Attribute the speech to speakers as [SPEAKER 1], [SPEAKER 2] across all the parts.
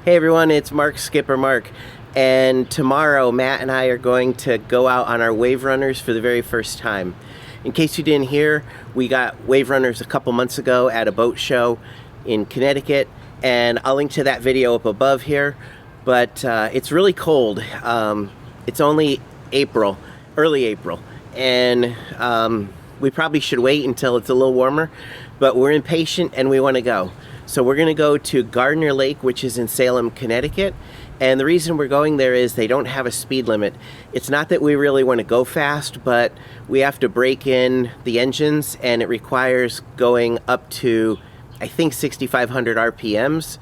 [SPEAKER 1] Hey everyone, it's Skipper Mark, and tomorrow Matt and I are going to go out on our WaveRunners for the very first time. In case you didn't hear, we got WaveRunners a couple months ago at a boat show in Connecticut, and I'll link to that video up above here, but it's really cold. It's only April, early April, and we probably should wait until it's a little warmer, but we're impatient and we want to go. So we're going to go to Gardner Lake, which is in Salem, Connecticut. And the reason we're going there is they don't have a speed limit. It's not that we really want to go fast, but we have to break in the engines, and it requires going up to, I think, 6,500 RPMs.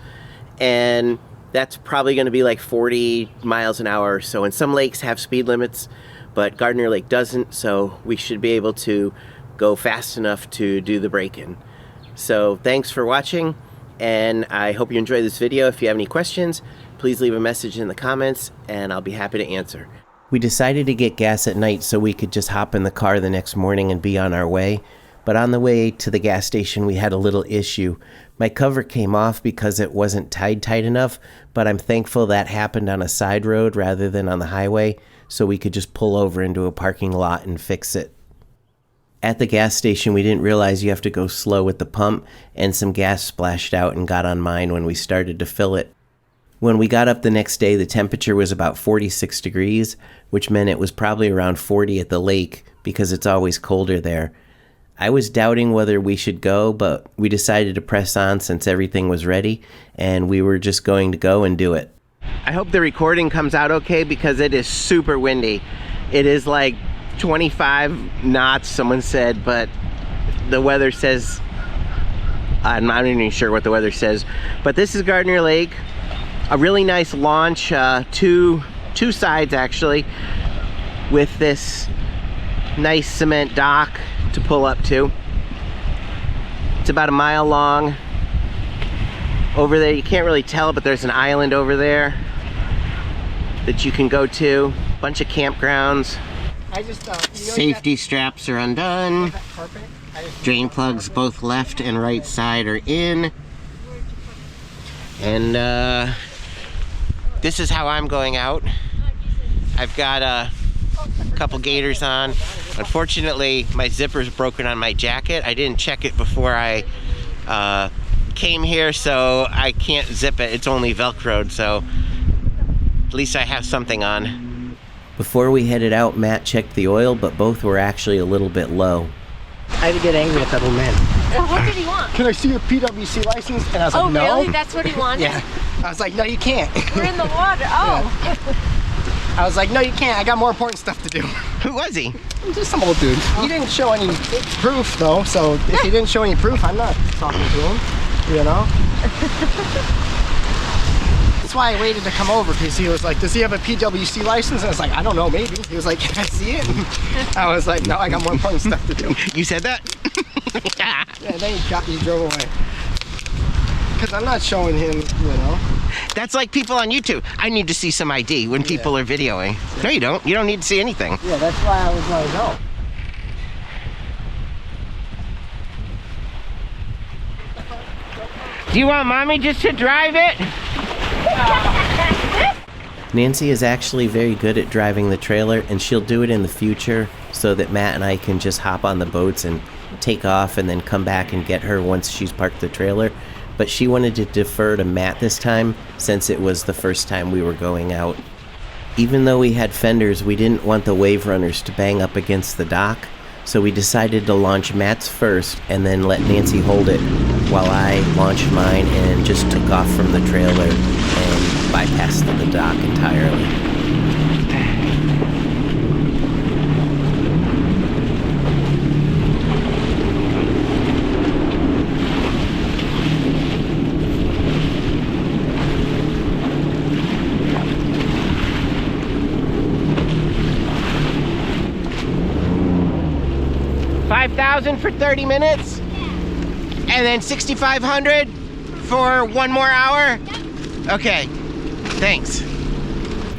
[SPEAKER 1] And that's probably going to be like 40 miles an hour or so. And some lakes have speed limits, but Gardner Lake doesn't, so we should be able to go fast enough to do the break-in. So thanks for watching, and I hope you enjoy this video. If you have any questions, please leave a message in the comments and I'll be happy to answer. We decided to get gas at night so we could just hop in the car the next morning and be on our way. But on the way to the gas station, we had a little issue. My cover came off because it wasn't tied tight enough, but I'm thankful that happened on a side road rather than on the highway, so we could just pull over into a parking lot and fix it. At the gas station, we didn't realize you have to go slow with the pump, and some gas splashed out and got on mine when we started to fill it. When we got up the next day, the temperature was about 46 degrees, which meant it was probably around 40 at the lake because it's always colder there. I was doubting whether we should go, but we decided to press on since everything was ready, and we were just going to go and do it. I hope the recording comes out okay because it is super windy. It is like 25 knots, someone said, but the weather says, I'm not even sure what the weather says. But this is Gardner Lake, a really nice launch, two sides actually, with this nice cement dock to pull up to. It's about a mile long. Over there, you can't really tell, but there's an island over there that you can go to. Bunch of campgrounds. Safety straps are undone. Drain plugs both left and right side are in. And this is how I'm going out. I've got a couple gaiters on. Unfortunately, my zipper's broken on my jacket. I didn't check it before I came here, so I can't zip it. It's only Velcroed, so at least I have something on. Before we headed out, Matt checked the oil, but both were actually a little bit low. I had to get angry at that old man.
[SPEAKER 2] Well, what did he want?
[SPEAKER 3] Can I see your PWC license? And I was like, no.
[SPEAKER 2] Oh, really? That's what he wanted?
[SPEAKER 3] Yeah. I was like, no, you can't.
[SPEAKER 2] We're in the water. Oh.
[SPEAKER 3] Yeah. I was like, no, you can't. I got more important stuff to do.
[SPEAKER 1] Who was he?
[SPEAKER 3] Just some old dude. He didn't show any proof, though, so if he didn't show any proof, I'm not talking to him, you know? That's why I waited to come over, because he was like, does he have a PWC license? And I was like, I don't know, maybe. He was like, can I see it? And I was like, no, I got more important stuff to do.
[SPEAKER 1] You said that?
[SPEAKER 3] Yeah, then he drove away. Because I'm not showing him, you know.
[SPEAKER 1] That's like people on YouTube. I need to see some ID when people are videoing. Yeah. No, you don't. You don't need to see anything.
[SPEAKER 3] Yeah, that's why I was going to go.
[SPEAKER 1] Do you want mommy just to drive it? Nancy is actually very good at driving the trailer, and she'll do it in the future so that Matt and I can just hop on the boats and take off and then come back and get her once she's parked the trailer. But she wanted to defer to Matt this time since it was the first time we were going out. Even though we had fenders, we didn't want the WaveRunners to bang up against the dock, so we decided to launch Matt's first and then let Nancy hold it while I launched mine and just took off from the trailer and bypassed the dock entirely. 5,000 for 30 minutes? And then 6,500 for one more hour? Okay, thanks.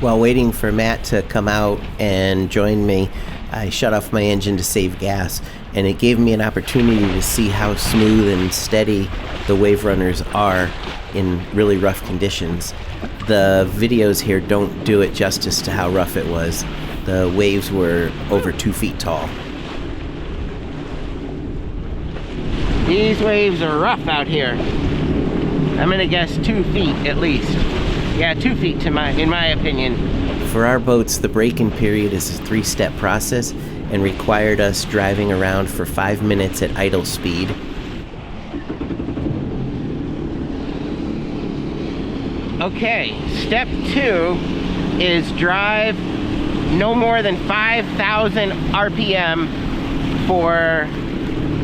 [SPEAKER 1] While waiting for Matt to come out and join me, I shut off my engine to save gas, and it gave me an opportunity to see how smooth and steady the WaveRunners are in really rough conditions. The videos here don't do it justice to how rough it was. The waves were over 2 feet tall. These waves are rough out here. I'm gonna guess 2 feet at least. Yeah, 2 feet in my opinion. For our boats, the break-in period is a 3-step process and required us driving around for 5 minutes at idle speed. Okay, step 2 is drive no more than 5,000 RPM for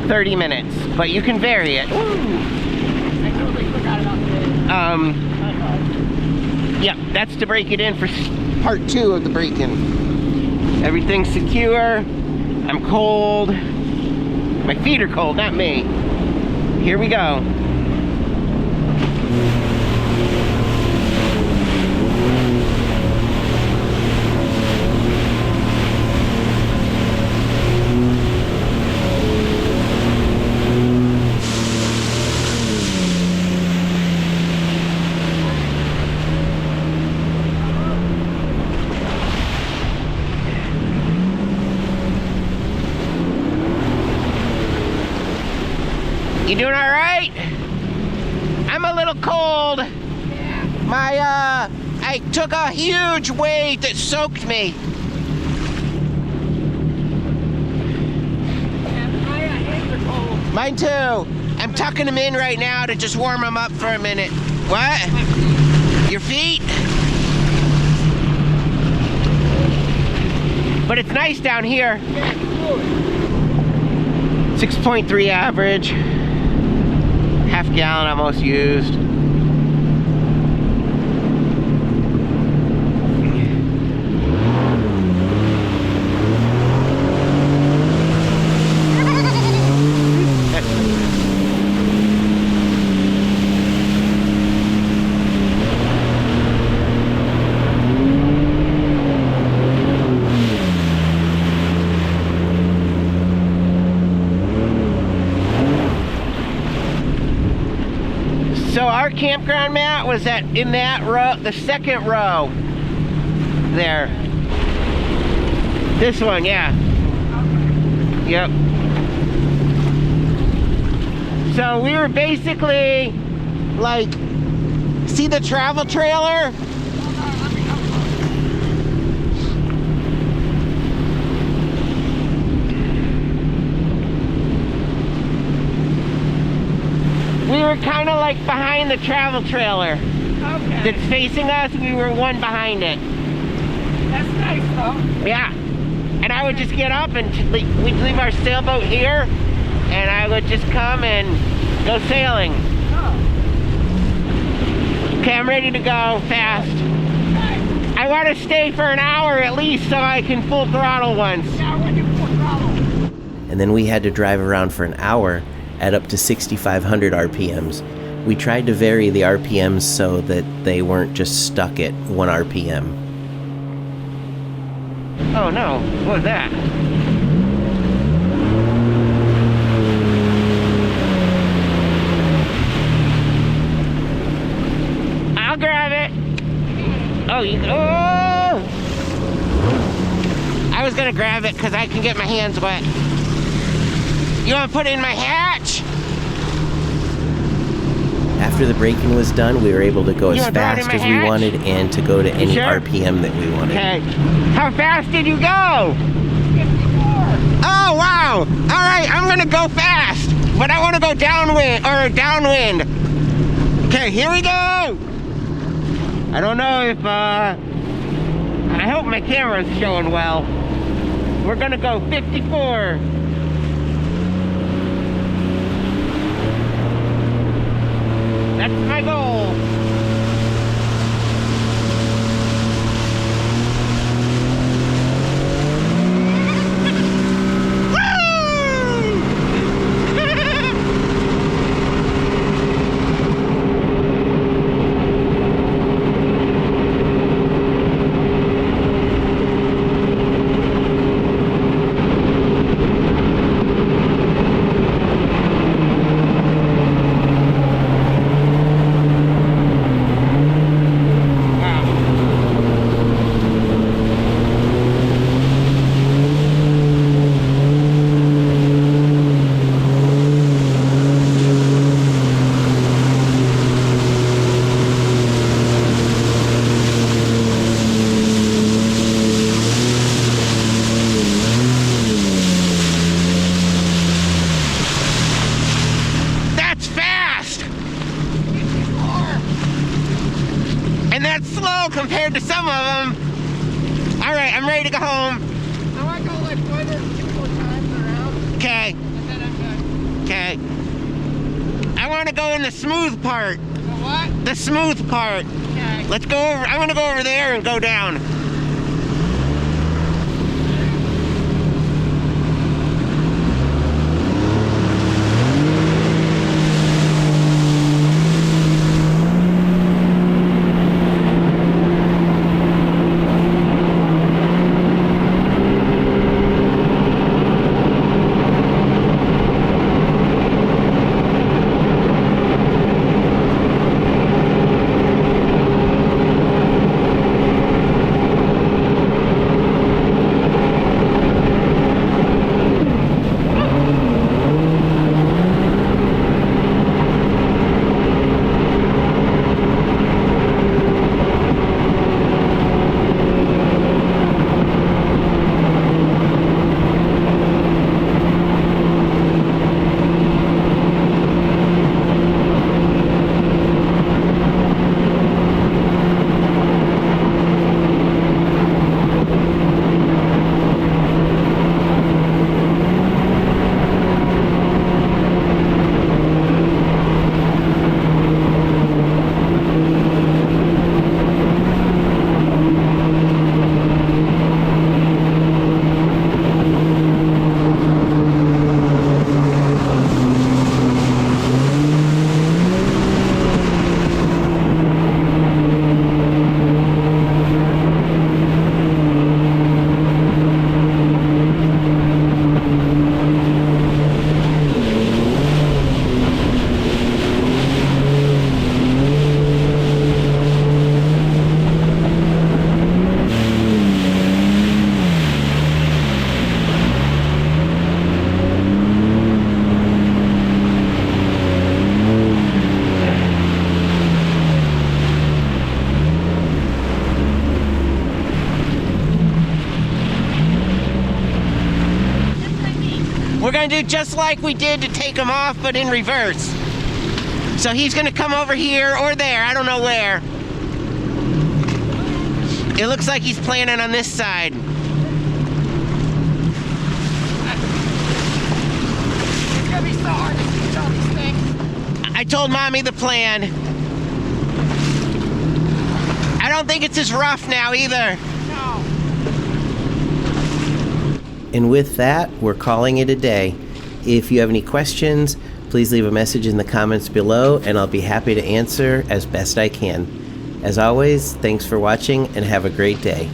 [SPEAKER 1] 30 minutes, but you can vary it.
[SPEAKER 3] I totally forgot about that.
[SPEAKER 1] Yeah, that's to break it in for part 2 of the break-in. Everything's secure. I'm cold. My feet are cold, not me. Here we go. You doing all right? I'm a little cold. I took a huge wave that soaked me.
[SPEAKER 3] My hands are cold.
[SPEAKER 1] Mine too. I'm tucking them in right now to just warm them up for a minute. What? Your feet? But it's nice down here. 6.3 average. Half gallon almost used. So our campground, Matt, was in that row, the second row there. This one, yeah. Yep. So we were basically like, see the travel trailer? We were kind of like behind the travel trailer.
[SPEAKER 3] Okay.
[SPEAKER 1] That's facing us. We were one behind it.
[SPEAKER 3] That's nice, though.
[SPEAKER 1] Yeah. And I would just get up and we'd leave our sailboat here, and I would just come and go sailing.
[SPEAKER 3] Oh.
[SPEAKER 1] Okay, I'm ready to go fast.
[SPEAKER 3] Nice.
[SPEAKER 1] I want to stay for an hour at least so I can full throttle once.
[SPEAKER 3] Yeah, I want to do full throttle.
[SPEAKER 1] And then we had to drive around for an hour at up to 6,500 RPMs. We tried to vary the RPMs so that they weren't just stuck at 1 RPM. Oh no, what was that? I'll grab it. Oh, oh! I was gonna grab it because I can get my hands wet. You want to put it in my hatch? After the break-in was done, we were able to go as fast as we wanted and to go to any RPM that we wanted. Okay. How fast did you go?
[SPEAKER 3] 54.
[SPEAKER 1] Oh, wow. All right, I'm going to go fast, but I want to go downwind. Okay, here we go. I don't know if, I hope my camera's showing well. We're going to go 54. That's my goal. And that's slow compared to some of them. All right, I'm ready to go home.
[SPEAKER 3] I want to go like 1 or 2 more times around.
[SPEAKER 1] Okay.
[SPEAKER 3] And then I'm done.
[SPEAKER 1] Okay. I want to go in the smooth part.
[SPEAKER 3] What?
[SPEAKER 1] The smooth part.
[SPEAKER 3] Okay.
[SPEAKER 1] Let's go over. I'm going to go over there and go down. We're gonna do just like we did to take him off, but in reverse. So he's gonna come over here or there, I don't know where. It looks like he's planning on this side.
[SPEAKER 3] It's gonna be so hard to teach all these things.
[SPEAKER 1] I told Mommy the plan. I don't think it's as rough now either.
[SPEAKER 3] No.
[SPEAKER 1] And with that, we're calling it a day. If you have any questions, please leave a message in the comments below, and I'll be happy to answer as best I can. As always, thanks for watching and have a great day.